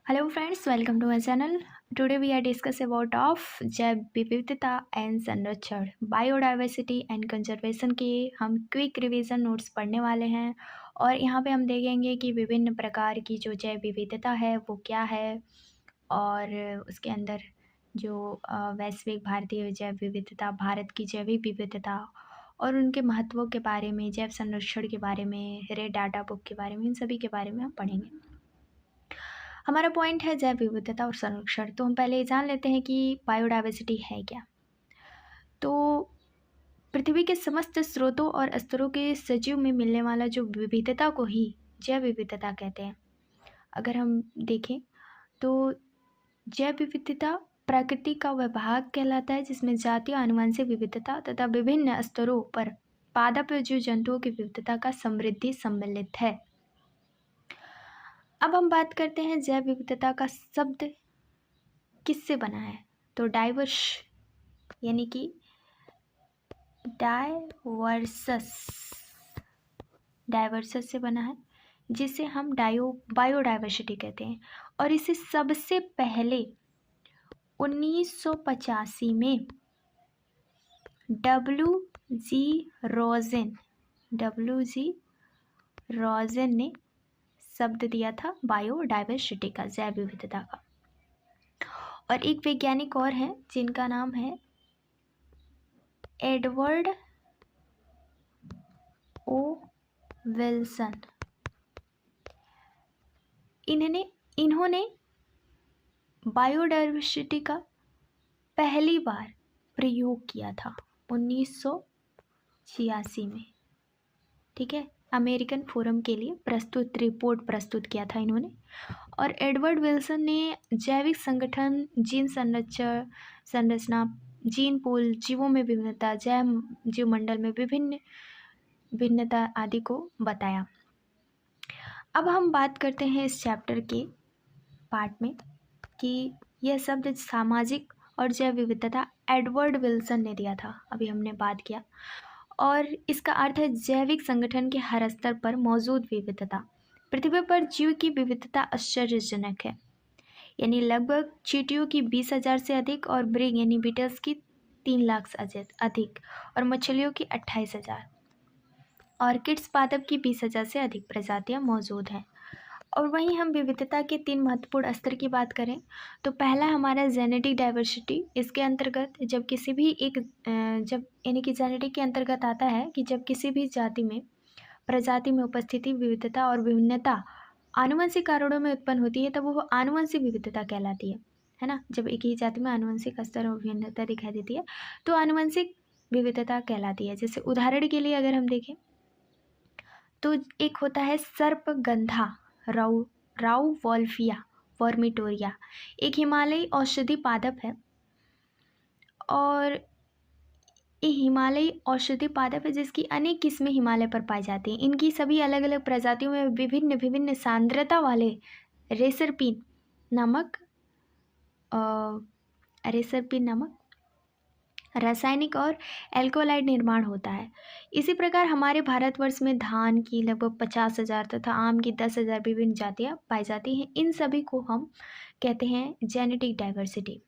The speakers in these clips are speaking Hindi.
Hello friends, welcome to my channel. Today we are discuss about of जैव विविधता एंड संरक्षण बायोडाइवर्सिटी एंड कंजर्वेशन के हम क्विक रिवीजन नोट्स पढ़ने वाले हैं और यहाँ पे हम देखेंगे कि विभिन्न प्रकार की जो जैव विविधता है वो क्या है और उसके अंदर जो वैश्विक भारतीय जैव विविधता, भारत की जैविक विविधता और उनके महत्वों के बारे में, जैव संरक्षण के बारे में, रेड डाटा बुक के बारे में, इन सभी के बारे में हम पढ़ेंगे। हमारा पॉइंट है जैव विविधता और संरक्षण। तो हम पहले ये जान लेते हैं कि बायोडाइवर्सिटी है क्या। तो पृथ्वी के समस्त स्रोतों और स्तरों के सजीव में मिलने वाला जो विविधता को ही जैव विविधता कहते हैं। अगर हम देखें तो जैव विविधता प्रकृति का वह भाग कहलाता है जिसमें जातीय आनुवंशिक विविधता तथा विभिन्न स्तरों पर पादप और जीव जंतुओं की विविधता का समृद्धि सम्मिलित है। अब हम बात करते हैं जैव विविधता का शब्द किससे बना है। तो डाइवर्स यानी कि डाइवर्सस से बना है, जिसे हम बायोडाइवर्सिटी कहते हैं। और इसे सबसे पहले 1985 में डब्ल्यू जी रोजेन ने शब्द दिया था बायोडाइवर्सिटी का, जैव विविधता का। और एक वैज्ञानिक और हैं जिनका नाम है एडवर्ड ओ विल्सन। इन्होंने बायोडाइवर्सिटी का पहली बार प्रयोग किया था 1986 में। ठीक है, अमेरिकन फोरम के लिए रिपोर्ट प्रस्तुत किया था इन्होंने। और एडवर्ड विल्सन ने जैविक संगठन, जीन संरचना, जीन पूल, जीवों में विभिन्नता, जैव जीवमंडल में विभिन्न भिन्नता आदि को बताया। अब हम बात करते हैं इस चैप्टर के पार्ट में कि यह शब्द सामाजिक और जैव विविधता एडवर्ड विल्सन ने दिया था, अभी हमने बात किया। और इसका अर्थ है जैविक संगठन के हर स्तर पर मौजूद विविधता। पृथ्वी पर जीव की विविधता आश्चर्यजनक है, यानी लगभग चींटियों की 20,000 से अधिक और मृग यानी बीटल्स की 3 लाख से अधिक और मछलियों की 28,000, ऑर्किड्स पादप की 20,000 से अधिक प्रजातियां मौजूद हैं। और वहीं हम विविधता के 3 महत्वपूर्ण स्तर की बात करें तो पहला हमारा जेनेटिक डाइवर्सिटी। इसके अंतर्गत जब किसी भी यानी कि जेनेटिक के अंतर्गत आता है कि जब किसी भी प्रजाति में उपस्थिति विविधता और विभिन्नता आनुवंशिक कारणों में उत्पन्न होती है तब वो आनुवंशिक विविधता कहलाती है ना। जब एक ही जाति में आनुवंशिक स्तर और विभिन्नता दिखाई देती है तो आनुवंशिक विविधता कहलाती है। जैसे उदाहरण के लिए अगर हम देखें तो एक होता है सर्पगंधा राउवोल्फिया वर्मिटोरिया, एक हिमालयी औषधि पादप है। और ये हिमालयी औषधि पादप है जिसकी अनेक किस्में हिमालय पर पाई जाती हैं। इनकी सभी अलग अलग प्रजातियों में विभिन्न विभिन्न सांद्रता वाले रेसरपिन नामक रासायनिक और एल्कोलाइड निर्माण होता है। इसी प्रकार हमारे भारतवर्ष में धान की लगभग 50,000 तथा आम की 10,000 विभिन्न जातियाँ पाई जाती हैं। इन सभी को हम कहते हैं जेनेटिक डाइवर्सिटी।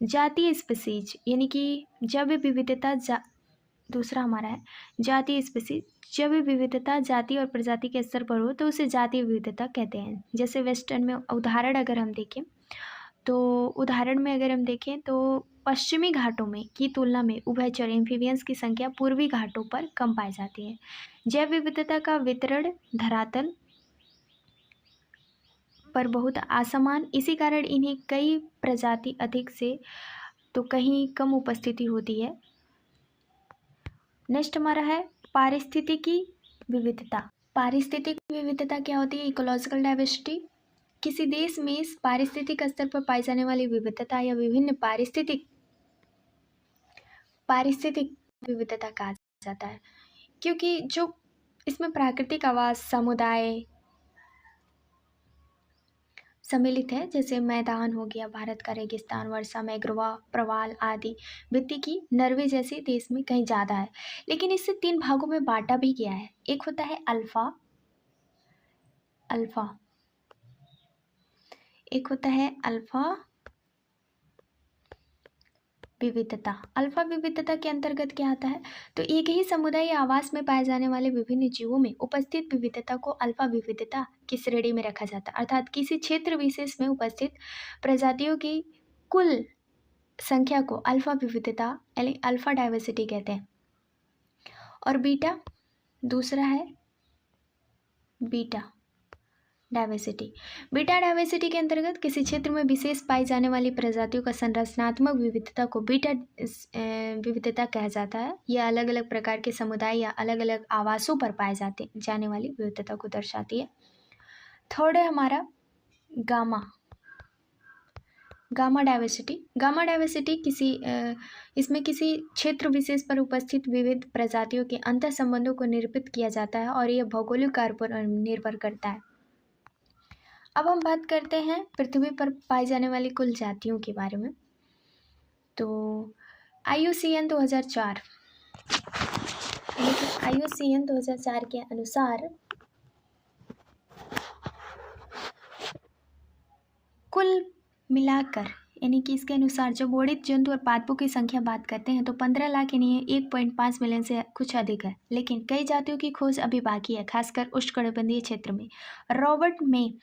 जातीय स्पीसीज यानी कि जैव विविधता दूसरा हमारा है जातीय स्पीसीज। जब विविधता जाति और प्रजाति के स्तर पर हो तो उसे जातीय विविधता कहते हैं। जैसे वेस्टर्न में उदाहरण अगर हम देखें तो पश्चिमी घाटों में की तुलना में उभयचर एम्फीबियंस की संख्या पूर्वी घाटों पर कम पाई जाती है। जैव विविधता का वितरण धरातल पर बहुत असमान, इसी कारण इन्हें कई प्रजाति अधिक से तो कहीं कम उपस्थिति होती है। नेक्स्ट हमारा है पारिस्थितिकी विविधता। पारिस्थितिक विविधता क्या होती है? Ecological diversity. किसी देश में पारिस्थितिक स्तर पर पाई जाने वाली विविधता या विभिन्न पारिस्थितिक विविधता कहा जाता है, क्योंकि जो इसमें प्राकृतिक आवास समुदाय सम्मिलित है। जैसे मैदान हो गया, भारत का रेगिस्तान, वर्षा, मैग्रोवा, प्रवाल आदि। भित्ति की नरवे जैसे देश में कहीं ज़्यादा है, लेकिन इसे 3 भागों में बांटा भी गया है। एक होता है अल्फा, एक होता है अल्फा विविधता। अल्फा विविधता के अंतर्गत क्या आता है, तो एक ही समुदाय या आवास में पाए जाने वाले विभिन्न जीवों में उपस्थित विविधता को अल्फा विविधता की श्रेणी में रखा जाता है, अर्थात किसी क्षेत्र विशेष में उपस्थित प्रजातियों की कुल संख्या को अल्फा विविधता यानी अल्फा डाइवर्सिटी कहते हैं। और बीटा दूसरा है बीटा डाइवर्सिटी। बीटा डाइवर्सिटी के अंतर्गत किसी क्षेत्र में विशेष पाई जाने वाली प्रजातियों का संरचनात्मक विविधता को बीटा विविधता कहा जाता है। यह अलग अलग प्रकार के समुदाय या अलग अलग आवासों पर पाए जाने वाली विविधता को दर्शाती है। थर्ड है हमारा गामा डाइवर्सिटी। गामा डाइवर्सिटी इसमें किसी क्षेत्र विशेष पर उपस्थित विविध प्रजातियों के अंतर संबंधों को निरूपित किया जाता है और यह भौगोलिक कार्य पर निर्भर करता है। अब हम बात करते हैं पृथ्वी पर पाई जाने वाली कुल जातियों के बारे में। तो IUCN 2004 IUCN 2004 के अनुसार कुल मिलाकर यानी कि इसके अनुसार जब वर्णित जंतु और पादपों की संख्या बात करते हैं तो 15 लाख यानी 1.5 मिलियन से कुछ अधिक है, लेकिन कई जातियों की खोज अभी बाकी है, खासकर उष्णकटिबंधीय क्षेत्र में। रॉबर्ट मे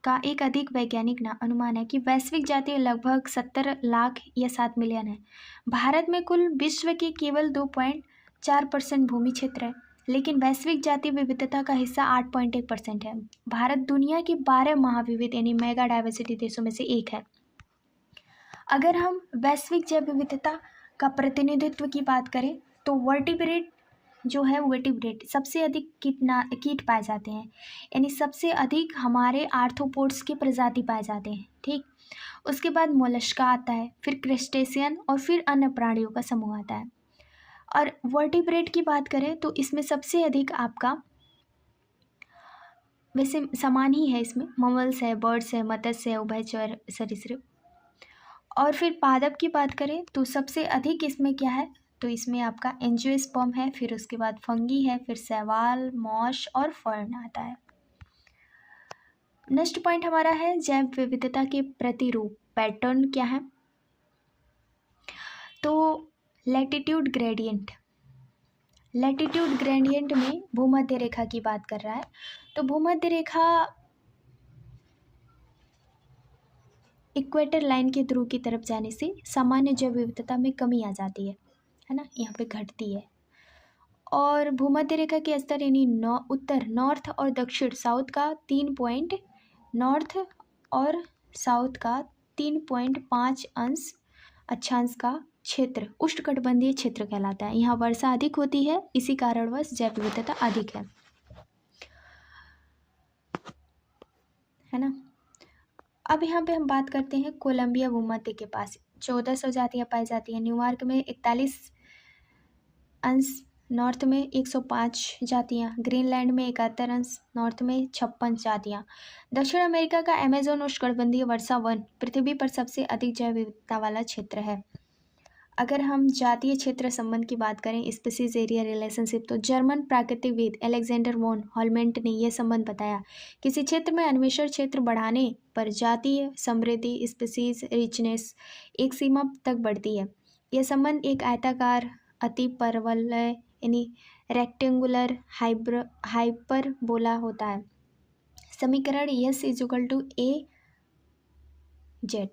का एक अधिक वैज्ञानिक अनुमान है कि वैश्विक जातियां लगभग 70 लाख या 7 मिलियन है। भारत में कुल विश्व के केवल 2.4% भूमि क्षेत्र है, लेकिन वैश्विक जातीय विविधता का हिस्सा 8.1% है। भारत दुनिया की 12 महाविविध यानी मेगा डाइवर्सिटी देशों में से एक है। अगर हम वैश्विक जैव विविधता का प्रतिनिधित्व की बात करें तो वर्टिब्रेट जो है वर्टिब्रेट सबसे अधिक कीट पाए जाते हैं, यानी सबसे अधिक हमारे आर्थ्रोपोड्स के प्रजाति पाए जाते हैं। ठीक, उसके बाद मोलस्का आता है, फिर क्रेस्टेशियन और फिर अन्य प्राणियों का समूह आता है। और वर्टिब्रेट की बात करें तो इसमें सबसे अधिक आपका वैसे समान ही है, इसमें ममल्स है, बर्ड्स है, मत्स्य है, उभयचर सरीसृप। और फिर पादप की बात करें तो सबसे अधिक इसमें क्या है, तो इसमें आपका एंजियोस्पर्म है, फिर उसके बाद फंगी है, फिर शैवाल, मॉश और फर्न आता है। नेक्स्ट पॉइंट हमारा है जैव विविधता के प्रतिरूप पैटर्न क्या है, तो लैटिट्यूड ग्रेडियंट। लैटिट्यूड ग्रेडियंट में भूमध्य रेखा की बात कर रहा है, तो भूमध्य रेखा इक्वेटर लाइन के ध्रुव की तरफ जाने से सामान्य जैव विविधता में कमी आ जाती है ना, यहाँ पे घटती है। और भूमध्य रेखा के स्तर यानी उत्तर नॉर्थ और दक्षिण साउथ का 3 पॉइंट नॉर्थ और साउथ का 3.5 अंश अक्षांश का क्षेत्र उष्णकटिबंधीय क्षेत्र कहलाता है। यहाँ वर्षा अधिक होती है, इसी कारणवश जैव विविधता अधिक है ना। अब यहाँ पे हम बात करते हैं कोलंबिया भूमध्य के पास 1400 जातियाँ पाई जाती हैं। न्यूयॉर्क में 41 अंश, नॉर्थ में 105 जातियाँ, ग्रीनलैंड में 71 अंश, नॉर्थ में 56 जातियाँ। दक्षिण अमेरिका का अमेज़न उष्णकटिबंधीय वर्षा वन पृथ्वी पर सबसे अधिक जैव विविधता वाला क्षेत्र है। अगर हम जातीय क्षेत्र संबंध की बात करें स्पीसीज एरिया रिलेशनशिप, तो जर्मन प्राकृतिकविद अलेक्जेंडर वॉन हॉलमेंट ने यह संबंध बताया, किसी क्षेत्र में अन्वेषण क्षेत्र बढ़ाने पर जातीय समृद्धि स्पीसीज रिचनेस एक सीमा तक बढ़ती है। यह संबंध एक आयताकार अतिपरवलय यानी रेक्टेंगुलर हाइपरबोला होता है। समीकरण S = AZ।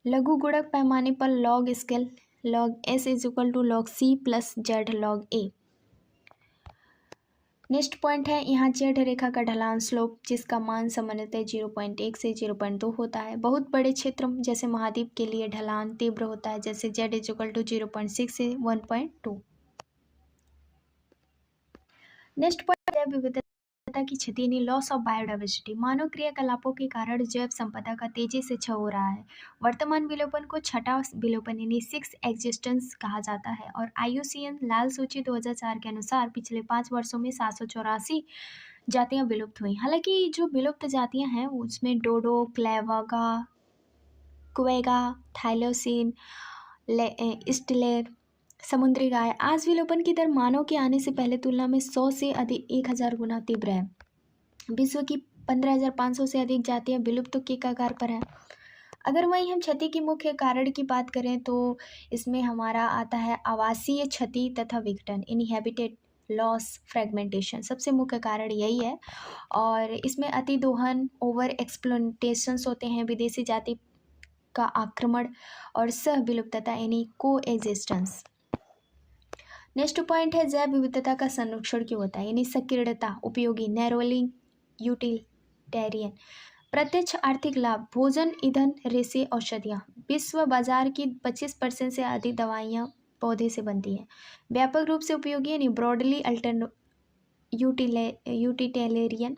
लघु गुणक पैमाने पर log scale log S = log C + Z log A। Next point है यहाँ Z रेखा का ढलान स्लोप, जिसका मान सामान्यतः 0.1 से 0.2 होता है। बहुत बड़े क्षेत्र जैसे महाद्वीप के लिए ढलान तीव्र होता है, जैसे Z = 0.6 से 1.2। नेक्स्ट पॉइंट जैव विविधता की क्षति यानी लॉस ऑफ बायोडाइवर्सिटी। मानव क्रियाकलापों के कारण जैव संपदा का तेजी से क्षय हो रहा है। वर्तमान विलोपन को छठा विलोपन यानी 6th एक्जिस्टेंस कहा जाता है। और IUCN लाल सूची 2004 के अनुसार पिछले 5 वर्षों में 784 जातियां विलुप्त हुई। हालांकि जो विलुप्त जातियां हैं उसमें डोडो, क्वेगा, थाइलोसिन, स्टिलेर, समुद्री गाय। आज विलोपन की दर मानव के आने से पहले तुलना में 100 से अधिक 1000 गुना तीव्र है। विश्व की 15,500 से अधिक जातियाँ विलुप्त के कगार पर हैं। अगर वहीं हम क्षति की मुख्य कारण की बात करें तो इसमें हमारा आता है आवासीय क्षति तथा विघटन, यानी हैबिटेट लॉस, फ्रेगमेंटेशन, सबसे मुख्य कारण यही है। और इसमें अतिदोहन, ओवर एक्सप्लोटेशंस होते हैं, विदेशी जाति का आक्रमण और सह विलुप्तता यानी को एग्जिस्टेंस। नेक्स्ट पॉइंट है जैव विविधता का संरक्षण क्यों होता है, यानी संकीर्णता, उपयोगी, नैरोलिंग, यूटिलिटेरियन, प्रत्यक्ष आर्थिक लाभ, भोजन, ईंधन, रेशे, औषधियाँ। विश्व बाजार की 25% से अधिक दवाइयाँ पौधे से बनती हैं। व्यापक रूप से उपयोगी यानी ब्रॉडली यूटिलिटेरियन,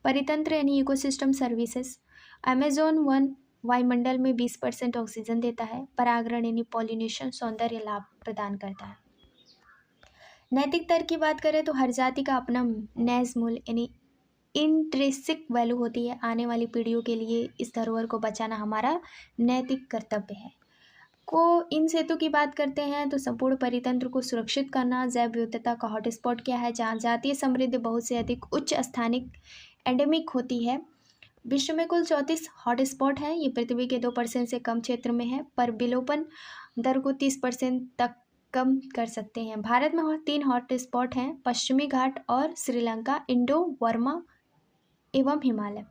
परितंत्र यानी इकोसिस्टम सर्विसेज। अमेजोन वन वायुमंडल में 20% ऑक्सीजन देता है। परागण यानी पॉलिनेशन, सौंदर्य लाभ प्रदान करता है। नैतिक तर्क की बात करें तो हर जाति का अपना नैज मूल्य यानी इंट्रिंसिक वैल्यू होती है। आने वाली पीढ़ियों के लिए इस धरोहर को बचाना हमारा नैतिक कर्तव्य है। को इन सेतु की बात करते हैं तो संपूर्ण परितंत्र को सुरक्षित करना। जैव विविधता का हॉटस्पॉट क्या है, जहाँ जातीय समृद्धि बहुत से अधिक उच्च स्थानिक एंडेमिक होती है। विश्व में कुल 34 हॉटस्पॉट हैं। ये पृथ्वी के 2% से कम क्षेत्र में है, पर विलोपन दर को 30% तक कम कर सकते हैं। भारत में 3 हॉटस्पॉट हैं, पश्चिमी घाट और श्रीलंका, इंडो बर्मा एवं हिमालय।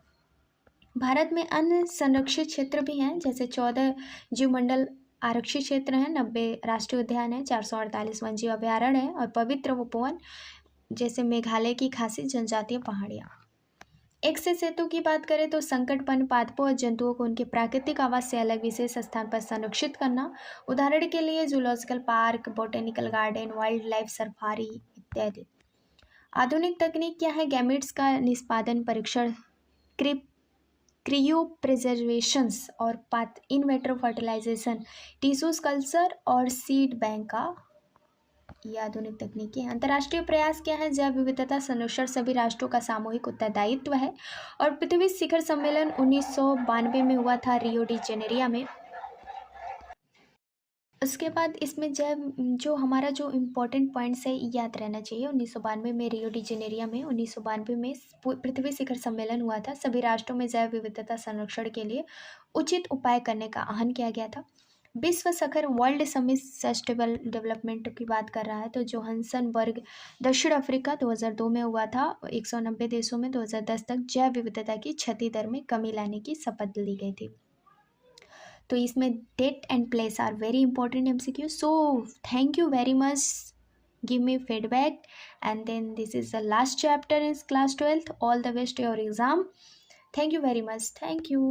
भारत में अन्य संरक्षित क्षेत्र भी हैं, जैसे 14 जीवमंडल आरक्षित क्षेत्र हैं, 90 राष्ट्रीय उद्यान हैं, 448 वन्यजीव अभयारण्य हैं और पवित्र उपवन जैसे मेघालय की खासी जनजातीय पहाड़ियाँ। एक्सेस सेतु की बात करें तो संकटपन्न पादपों और जंतुओं को उनके प्राकृतिक आवास से अलग विशेष स्थान पर संरक्षित करना। उदाहरण के लिए zoological park, botanical garden, wild life safari इत्यादि। आधुनिक तकनीक क्या है, गैमेट्स का निष्पादन, परीक्षण, क्रियो प्रिजर्वेशंस और इन वेट्रो फर्टिलाइजेशन, टिश्यूज कल्चर और सीड बैंक का ये आधुनिक तकनीकी है। अंतर्राष्ट्रीय प्रयास क्या है, जैव विविधता संरक्षण सभी राष्ट्रों का सामूहिक उत्तरदायित्व है और पृथ्वी शिखर सम्मेलन 1992 में हुआ था रियो डी जेनेरिया में। उसके बाद इसमें जैव जो हमारा जो इम्पोर्टेंट पॉइंट्स है याद रहना चाहिए। 1992 में रियो डी जेनेरिया में 1992 में पृथ्वी शिखर सम्मेलन हुआ था। सभी राष्ट्रों में जैव विविधता संरक्षण के लिए उचित उपाय करने का आह्वान किया गया था। विश्व शिखर वर्ल्ड समिट सस्टेनेबल डेवलपमेंट की बात कर रहा है तो जोहान्सबर्ग दक्षिण अफ्रीका 2002 में हुआ था। 190 देशों में 2010 तक जैव विविधता की क्षति दर में कमी लाने की शपथ ली गई थी। तो इसमें date and place are very important MCQ. So thank you very much, give me feedback, and then this is the last chapter in class 12th. All the best to your exam. Thank you very much. Thank you.